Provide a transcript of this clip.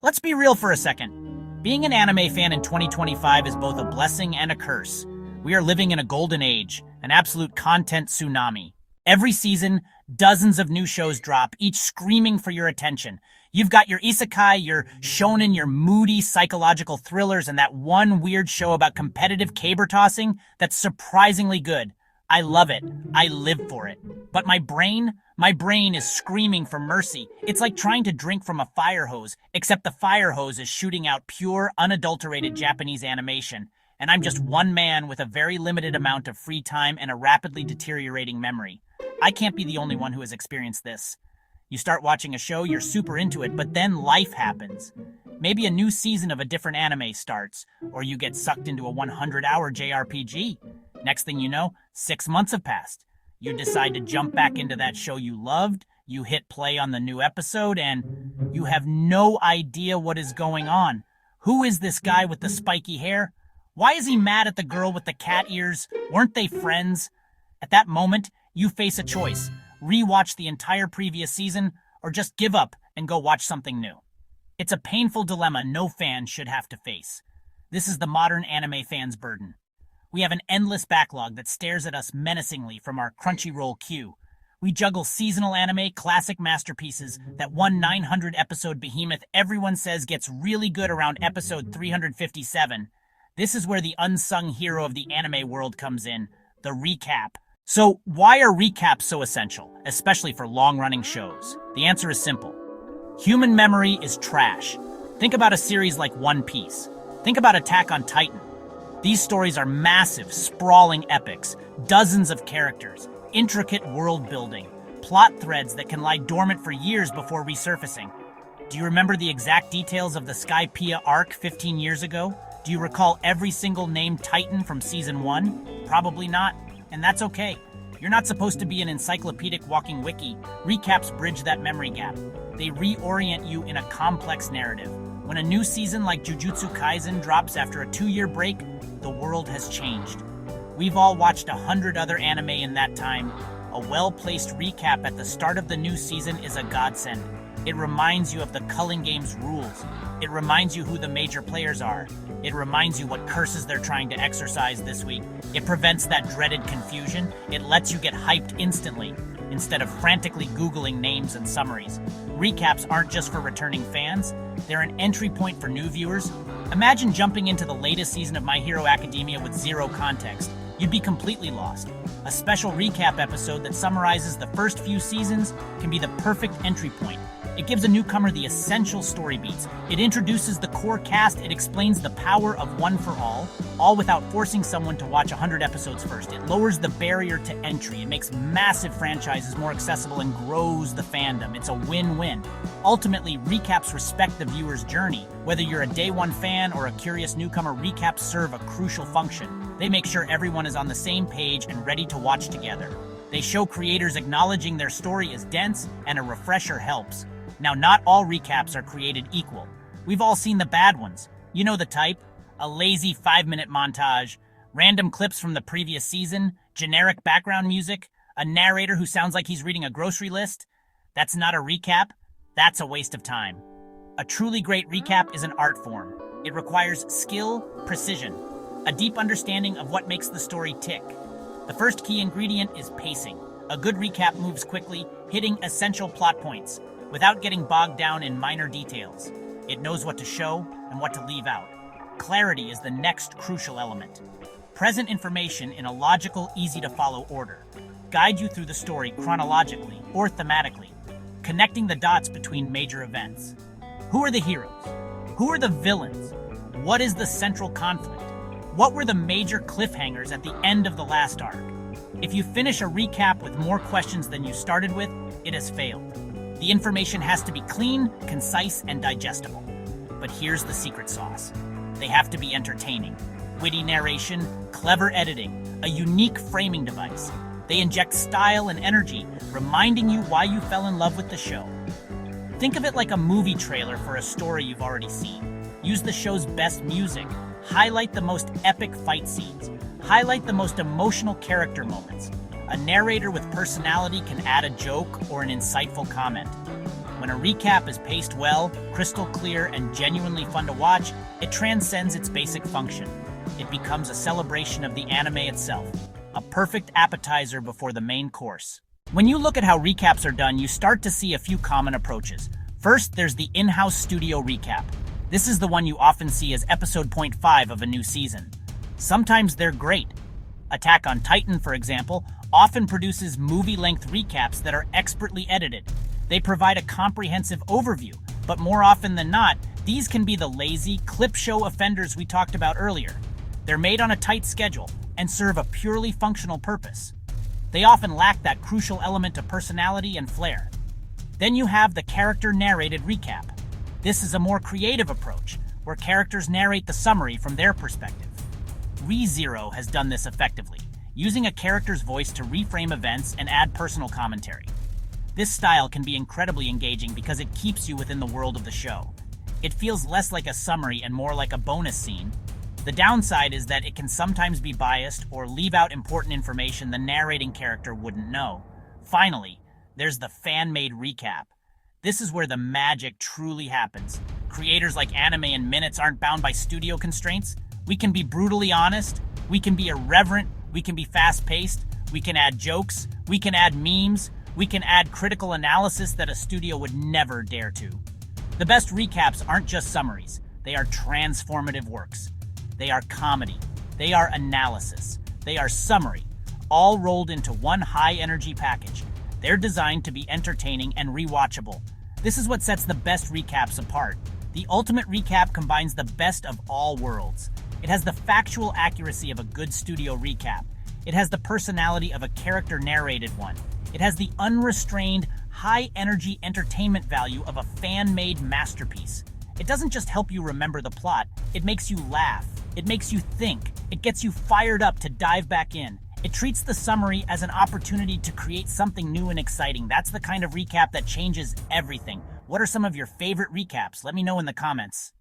Let's be real for a second. Being an anime fan in 2025 is both a blessing and a curse. We are living in a golden age, an absolute content tsunami. Every season, dozens of new shows drop, each screaming for your attention. You've got your isekai, your shonen, your moody psychological thrillers, and that one weird show about competitive caber tossing that's surprisingly good. I love it. I live for it. But my brain is screaming for mercy. It's like trying to drink from a fire hose, except the fire hose is shooting out pure, unadulterated Japanese animation. And I'm just one man with a very limited amount of free time and a rapidly deteriorating memory. I can't be the only one who has experienced this. You start watching a show, you're super into it, but then life happens. Maybe a new season of a different anime starts, or you get sucked into a 100-hour JRPG. Next thing you know, 6 months have passed. You decide to jump back into that show you loved, you hit play on the new episode, and you have no idea what is going on. Who is this guy with the spiky hair? Why is he mad at the girl with the cat ears? Weren't they friends? At that moment, you face a choice. Rewatch the entire previous season, or just give up and go watch something new. It's a painful dilemma no fan should have to face. This is the modern anime fan's burden. We have an endless backlog that stares at us menacingly from our Crunchyroll queue. We juggle seasonal anime, classic masterpieces, that one 900-episode behemoth everyone says gets really good around episode 357. This is where the unsung hero of the anime world comes in, the recap. So, why are recaps so essential, especially for long-running shows? The answer is simple. Human memory is trash. Think about a series like One Piece. Think about Attack on Titan. These stories are massive, sprawling epics, dozens of characters, intricate world building, plot threads that can lie dormant for years before resurfacing. Do you remember the exact details of the Skypiea arc 15 years ago? Do you recall every single named Titan from Season 1? Probably not, and that's okay. You're not supposed to be an encyclopedic walking wiki. Recaps bridge that memory gap. They reorient you in a complex narrative. When a new season like Jujutsu Kaisen drops after a 2-year break, the world has changed. We've all watched 100 other anime in that time. A well-placed recap at the start of the new season is a godsend. It reminds you of the Culling Game's rules. It reminds you who the major players are. It reminds you what curses they're trying to exercise this week. It prevents that dreaded confusion. It lets you get hyped instantly, instead of frantically Googling names and summaries. Recaps aren't just for returning fans. They're an entry point for new viewers. Imagine jumping into the latest season of My Hero Academia with zero context. You'd be completely lost. A special recap episode that summarizes the first few seasons can be the perfect entry point. It gives a newcomer the essential story beats. It introduces the core cast. It explains the power of One for all without forcing someone to watch 100 episodes first. It lowers the barrier to entry. It makes massive franchises more accessible and grows the fandom. It's a win-win. Ultimately, recaps respect the viewer's journey. Whether you're a day one fan or a curious newcomer, recaps serve a crucial function. They make sure everyone is on the same page and ready to watch together. They show creators acknowledging their story is dense, and a refresher helps. Now, not all recaps are created equal. We've all seen the bad ones. You know the type. A lazy 5-minute montage, random clips from the previous season, generic background music, a narrator who sounds like he's reading a grocery list. That's not a recap. That's a waste of time. A truly great recap is an art form. It requires skill, precision, a deep understanding of what makes the story tick. The first key ingredient is pacing. A good recap moves quickly, hitting essential plot points, without getting bogged down in minor details. It knows what to show and what to leave out. Clarity is the next crucial element. Present information in a logical, easy-to-follow order. Guide you through the story chronologically or thematically, connecting the dots between major events. Who are the heroes? Who are the villains? What is the central conflict? What were the major cliffhangers at the end of the last arc? If you finish a recap with more questions than you started with, it has failed. The information has to be clean, concise, and digestible. But here's the secret sauce. They have to be entertaining. Witty narration, clever editing, a unique framing device. They inject style and energy, reminding you why you fell in love with the show. Think of it like a movie trailer for a story you've already seen. Use the show's best music. Highlight the most epic fight scenes. Highlight the most emotional character moments. A narrator with personality can add a joke or an insightful comment. When a recap is paced well, crystal clear, and genuinely fun to watch, it transcends its basic function. It becomes a celebration of the anime itself, a perfect appetizer before the main course. When you look at how recaps are done, you start to see a few common approaches. First, there's the in-house studio recap. This is the one you often see as episode 0.5 of a new season. Sometimes they're great. Attack on Titan, for example, often produces movie-length recaps that are expertly edited. They provide a comprehensive overview, but more often than not, these can be the lazy, clip show offenders we talked about earlier. They're made on a tight schedule and serve a purely functional purpose. They often lack that crucial element of personality and flair. Then you have the character-narrated recap. This is a more creative approach, where characters narrate the summary from their perspective. ReZero has done this effectively, using a character's voice to reframe events and add personal commentary. This style can be incredibly engaging because it keeps you within the world of the show. It feels less like a summary and more like a bonus scene. The downside is that it can sometimes be biased or leave out important information the narrating character wouldn't know. Finally, there's the fan-made recap. This is where the magic truly happens. Creators like Anime in Minutes aren't bound by studio constraints. We can be brutally honest, we can be irreverent, we can be fast-paced, we can add jokes, we can add memes, we can add critical analysis that a studio would never dare to. The best recaps aren't just summaries, they are transformative works. They are comedy, they are analysis, they are summary, all rolled into one high-energy package. They're designed to be entertaining and rewatchable. This is what sets the best recaps apart. The ultimate recap combines the best of all worlds. It has the factual accuracy of a good studio recap. It has the personality of a character-narrated one. It has the unrestrained, high-energy entertainment value of a fan-made masterpiece. It doesn't just help you remember the plot, it makes you laugh. It makes you think. It gets you fired up to dive back in. It treats the summary as an opportunity to create something new and exciting. That's the kind of recap that changes everything. What are some of your favorite recaps? Let me know in the comments.